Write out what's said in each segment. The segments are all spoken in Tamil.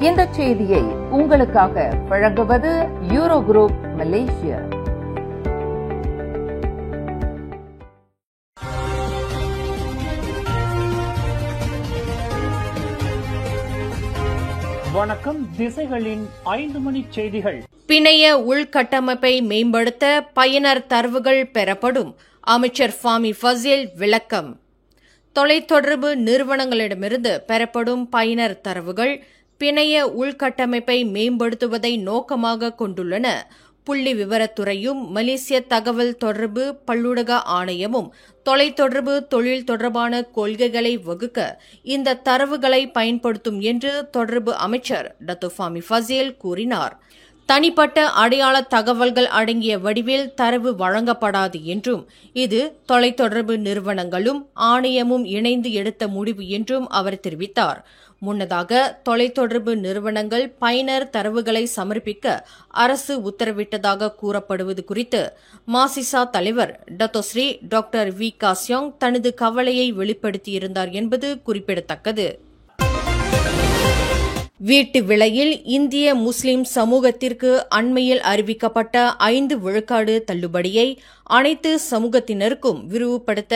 இந்த செய்தியை உங்களுக்காக வழங்குவது யூரோ குரூப் மலேசியா. வணக்கம். திசைகளின் 5 மணி செய்திகள். பிணைய உள்கட்டமைப்பை மேம்படுத்த பயனர் தரவுகள் பெறப்படும். அமைச்சர் ஃபாமி ஃபசீல் விளக்கம். தொலைத்தொடர்பு நிறுவனங்களிடமிருந்து பெறப்படும் பயனர் தரவுகள் பிணைய உள்கட்டமைப்பை மேம்படுத்துவதை நோக்கமாக கொண்டுள்ளன. புள்ளி விவரத்துறையும் மலேசிய தகவல் தொடர்பு பல்லூடக ஆணையமும் தொலைத்தொடர்பு தொழில் தொடர்பான கொள்கைகளை வகுக்க இந்த தரவுகளை பயன்படுத்தும் என்று தொடர்பு அமைச்சர் டத்தோ ஃபாமி ஃபசீல் கூறினார். தனிப்பட்ட அடையாள தகவல்கள் அடங்கிய வடிவில் தரவு வழங்கப்படாது என்றும் இது தொலைத்தொடர்பு நிறுவனங்களும் ஆணையமும் இணைந்து எடுத்த முடிவு என்றும் அவர் தெரிவித்தார். முன்னதாக தொலைத்தொடர்பு நிறுவனங்கள் பயனர் தரவுகளை சமர்ப்பிக்க அரசு உத்தரவிட்டதாக கூறப்படுவது குறித்து மாசிசா தலைவர் டத்தோஸ்ரீ டாக்டர் வி காசியோங் தனது கவலையை வெளிப்படுத்தியிருந்தார் என்பது குறிப்பிடத்தக்கது. வீட்டு விலையில் இந்திய முஸ்லிம் சமூகத்திற்கு அண்மையில் அறிவிக்கப்பட்ட 5 விழுக்காடு தள்ளுபடியை அனைத்து சமூகத்தினருக்கும் விரிவுபடுத்த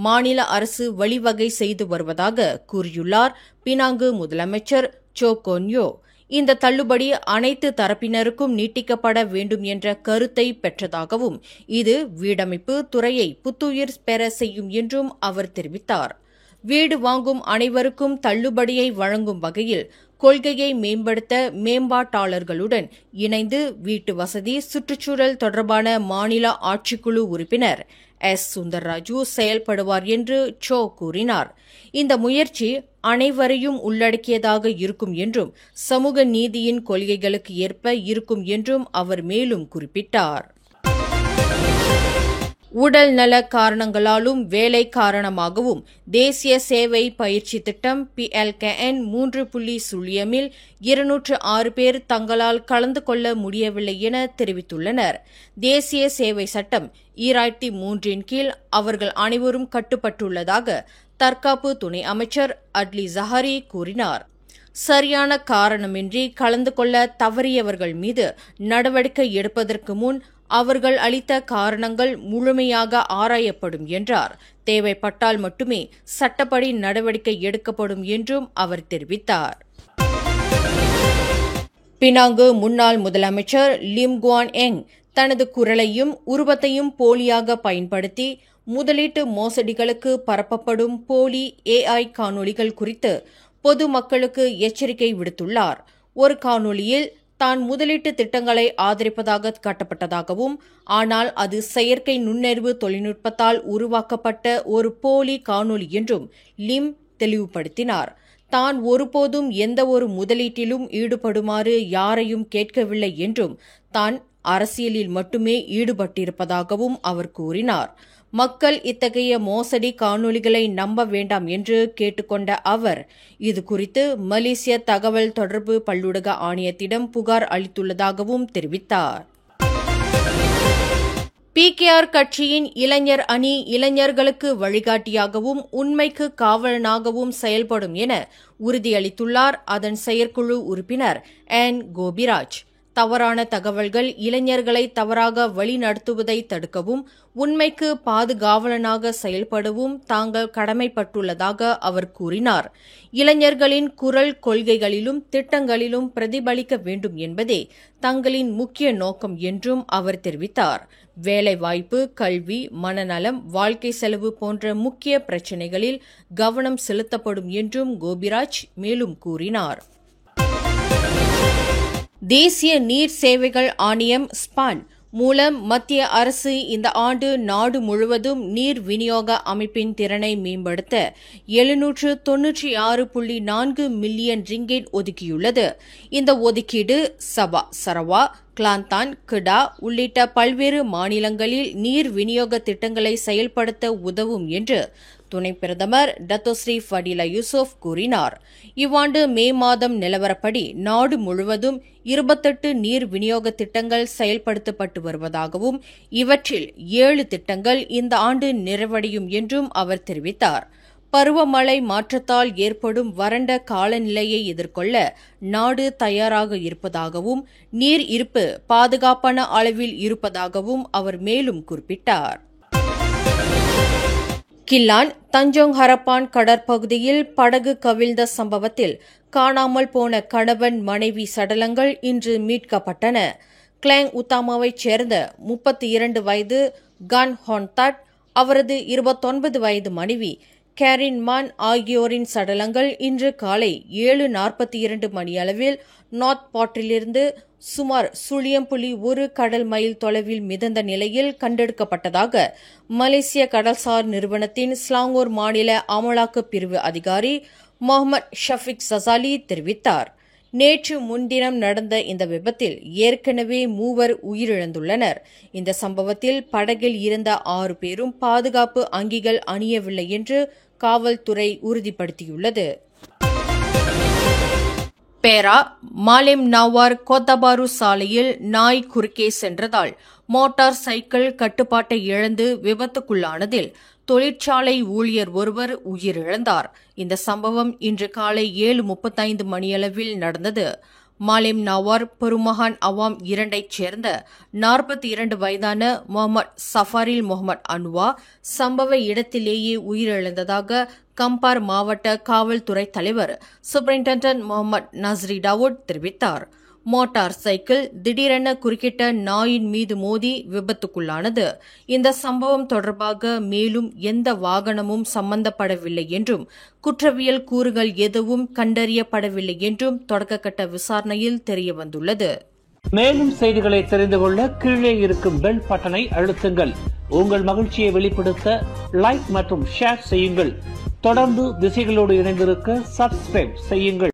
மாநில அரசு வழிவகை செய்து வருவதாக கூறியுள்ளார் பினாங்கு முதலமைச்சர் சோ கொன்யோ. இந்த தள்ளுபடி அனைத்து தரப்பினருக்கும் நீட்டிக்கப்பட வேண்டும் என்ற கருத்தை பெற்றதாகவும் இது வீடமைப்பு துறையை புத்துயிர் பெற செய்யும் என்றும் அவர் தெரிவித்தார். வீடு வாங்கும் அனைவருக்கும் தள்ளுபடியை வழங்கும் வகையில் கொள்கையை மேம்படுத்த மேம்பாட்டாளர்களுடன் இணைந்து வீட்டு வசதி சுற்றுச்சூழல் தொடர்பான மாநில ஆட்சிக்குழு உறுப்பினர் எஸ் சுந்தர்ராஜு செயல்படுவார் என்று சோ கூறினார். இந்த முயற்சி அனைவரையும் உள்ளடக்கியதாக இருக்கும் என்றும் சமூக நீதியின் கொள்கைகளுக்கு ஏற்ப இருக்கும் என்றும் அவர் மேலும் குறிப்பிட்டார். உடல் நல காரணங்களாலும் வேலை காரணமாகவும் தேசிய சேவை பயிற்சி திட்டம் PLKN 3.0 206 பேர் தங்களால் கலந்து கொள்ள முடியவில்லை என தெரிவித்துள்ளனர். தேசிய சேவை சட்டம் 2003 கீழ் அவர்கள் அனைவரும் கட்டுப்பட்டுள்ளதாக தற்காப்பு துணை அமைச்சர் அட்லி ஜஹாரி கூறினார். சரியான காரணமின்றி கலந்து கொள்ள தவறியவர்கள் மீது நடவடிக்கை எடுப்பதற்கு முன் அவர்கள் அளித்த காரணங்கள் முழுமையாக ஆராயப்படும் என்றார். தேவைப்பட்டால் மட்டுமே சட்டப்படி நடவடிக்கை எடுக்கப்படும் என்றும் அவர் தெரிவித்தார். பினாங்கு முன்னாள் முதலமைச்சர் லிம் குவான் எங் தனது குரலையும் உருவத்தையும் போலியாக பயன்படுத்தி முதலீட்டு மோசடிகளுக்கு பரப்பப்படும் போலி AI காணொளிகள் குறித்து பொதுமக்களுக்கு எச்சரிக்கை விடுத்துள்ளார். ஒரு காணொளியில் தான் முதலீட்டு திட்டங்களை ஆதரிப்பதாக காட்டப்பட்டதாகவும் ஆனால் அது செயற்கை நுண்ணறிவு தொழில்நுட்பத்தால் உருவாக்கப்பட்ட ஒரு போலி காணொளி என்றும் லிம் தெளிவுபடுத்தினார். தான் ஒருபோதும் எந்த ஒரு முதலீட்டிலும் ஈடுபடுமாறு யாரையும் கேட்கவில்லை என்றும் தான் அரசியலில் மட்டுமே ஈடுபட்டிருப்பதாகவும் அவர் கூறினார். மக்கள் இத்தகைய மோசடி காணொளிகளை நம்ப வேண்டாம் என்று கேட்டுக்கொண்ட அவர் இதுகுறித்து மலேசிய தகவல் தொடர்பு பல்லூடக ஆணையத்திடம் புகார் அளித்துள்ளதாகவும் தெரிவித்தார். PKR கட்சியின் இளைஞர் அணி இளைஞர்களுக்கு வழிகாட்டியாகவும் உண்மைக்கு காவலனாகவும் செயல்படும் என உறுதியளித்துள்ளார் அதன் செயற்குழு உறுப்பினர் N. கோபிராஜ். தவறான தகவல்கள் இளைஞர்களை தவறாக வழிநடத்துவதை தடுக்கவும் உண்மைக்கு பாதுகாவலனாக செயல்படவும் தாங்கள் கடமைப்பட்டுள்ளதாக அவர் கூறினார். இளைஞர்களின் குரல் கொள்கைகளிலும் திட்டங்களிலும் பிரதிபலிக்க வேண்டும் என்பதே தங்களின் முக்கிய நோக்கம் என்றும் அவர் தெரிவித்தார். வேலைவாய்ப்பு, கல்வி, மனநலம், வாழ்க்கை செலவு போன்ற முக்கிய பிரச்சினைகளில் கவனம் செலுத்தப்படும் என்றும் கோபிராஜ் மேலும் கூறினார். தேசிய நீர் சேவைகள் ஆணையம் ஸ்பான் மூலம் மத்திய அரசு இந்த ஆண்டு நாடு முழுவதும் நீர் விநியோக அமைப்பின் திறனை மேம்படுத்த 796.4 மில்லியன் ரிங்கெட் ஒதுக்கியுள்ளது. இந்த ஒதுக்கீடு சபா, சரவா, கிளாந்தான், கிடா உள்ளிட்ட பல்வேறு மாநிலங்களில் நீர் விநியோக திட்டங்களை செயல்படுத்த உதவும் என்று துணை பிரதமர் டத்தோஸ்ரீ ஃபடிலா யூசுப் கூறினார். இவ்வாண்டு மே மாதம் நிலவரப்படி நாடு முழுவதும் 28 நீர் விநியோக திட்டங்கள் செயல்படுத்தப்பட்டு வருவதாகவும் இவற்றில் 7 திட்டங்கள் இந்த ஆண்டு நிறைவடையும் என்றும் அவர் தெரிவித்தார். பருவமழை மாற்றத்தால் ஏற்படும் வறண்ட காலநிலையை எதிர்கொள்ள நாடு தயாராக இருப்பதாகவும் நீர் இருப்பு பாதுகாப்பான அளவில் இருப்பதாகவும் அவர் மேலும் குறிப்பிட்டார். கில்லான் தஞ்சோங் ஹரப்பான் கடற்பகுதியில் படகு கவிழ்ந்த சம்பவத்தில் காணாமல் போன கணவன் மனைவி சடலங்கள் இன்று மீட்கப்பட்டன. கிளாங் உத்தாமாவைச் சேர்ந்த 32 வயது கன் ஹொன்தாட், அவரது 29 வயது மனைவி கேரின் மான் ஆகியோரின் சடலங்கள் இன்று காலை 7:42 மணியளவில் நார்த் பாட்டிலிருந்து சுமார் 0.1 கடல் மைல் தொலைவில் மிதந்த நிலையில் கண்டெடுக்கப்பட்டதாக மலேசிய கடல்சார் நிறுவனத்தின் ஸ்லாங்கூர் மாநில அமலாக்கப் பிரிவு அதிகாரி முகமது ஷஃபிக் சசாலி தெரிவித்தார். நேற்று முன்தினம் நடந்த இந்த விபத்தில் ஏற்கனவே 3 உயிரிழந்துள்ளனர். இந்த சம்பவத்தில் படகில் இருந்த 6 பேரும் பாதுகாப்பு அங்கிகள் அணியவில்லை என்று காவல்துறை உறுதிப்படுத்தியுள்ளது. பேரா மாலேம் நாவார் கோத்தபாரு சாலையில் நாய் குறுக்கே சென்றதால் மோட்டார் சைக்கிள் கட்டுப்பாட்டை இழந்து விபத்துக்குள்ளானதில் தொழிற்சாலை ஊழியர் ஒருவர் உயிரிழந்தார். இந்த சம்பவம் இன்று காலை 7:35 மணியளவில் நடந்தது. மாலேம் நாவார் பெருமகான் அவாம் 2ஐச் சேர்ந்த 42 வயதான முகமது சஃபாரில் முகமது அன்வா சம்பவ இடத்திலேயே உயிரிழந்ததாக கம்பார் மாவட்ட காவல்துறை தலைவர் சூப்பரிண்டென்டன்ட் முகமது நஸ்ரி தாவூத் தெரிவித்தார். மோட்டார் சைக்கிள் திடீரென குறுக்கிட்ட நாயின் மீது மோதி விபத்துக்குள்ளானது. இந்த சம்பவம் தொடர்பாக மேலும் எந்த வாகனமும் சம்பந்தப்படவில்லை என்றும் குற்றவியல் கூறுகள் எதுவும் கண்டறியப்படவில்லை என்றும் தொடக்கக்கட்ட விசாரணையில் தெரியவந்துள்ளது. மேலும் செய்திகளை தெரிந்து கொள்ள கீழே இருக்கும் பெல் பட்டனை அழுத்துங்கள். உங்கள் மகிழ்ச்சியை வெளிப்படுத்த லைக் மற்றும் ஷேர் செய்யுங்கள். தொடர்ந்து திசைகளோடு இணைந்திருக்க சப்ஸ்கிரைப் செய்யுங்கள்.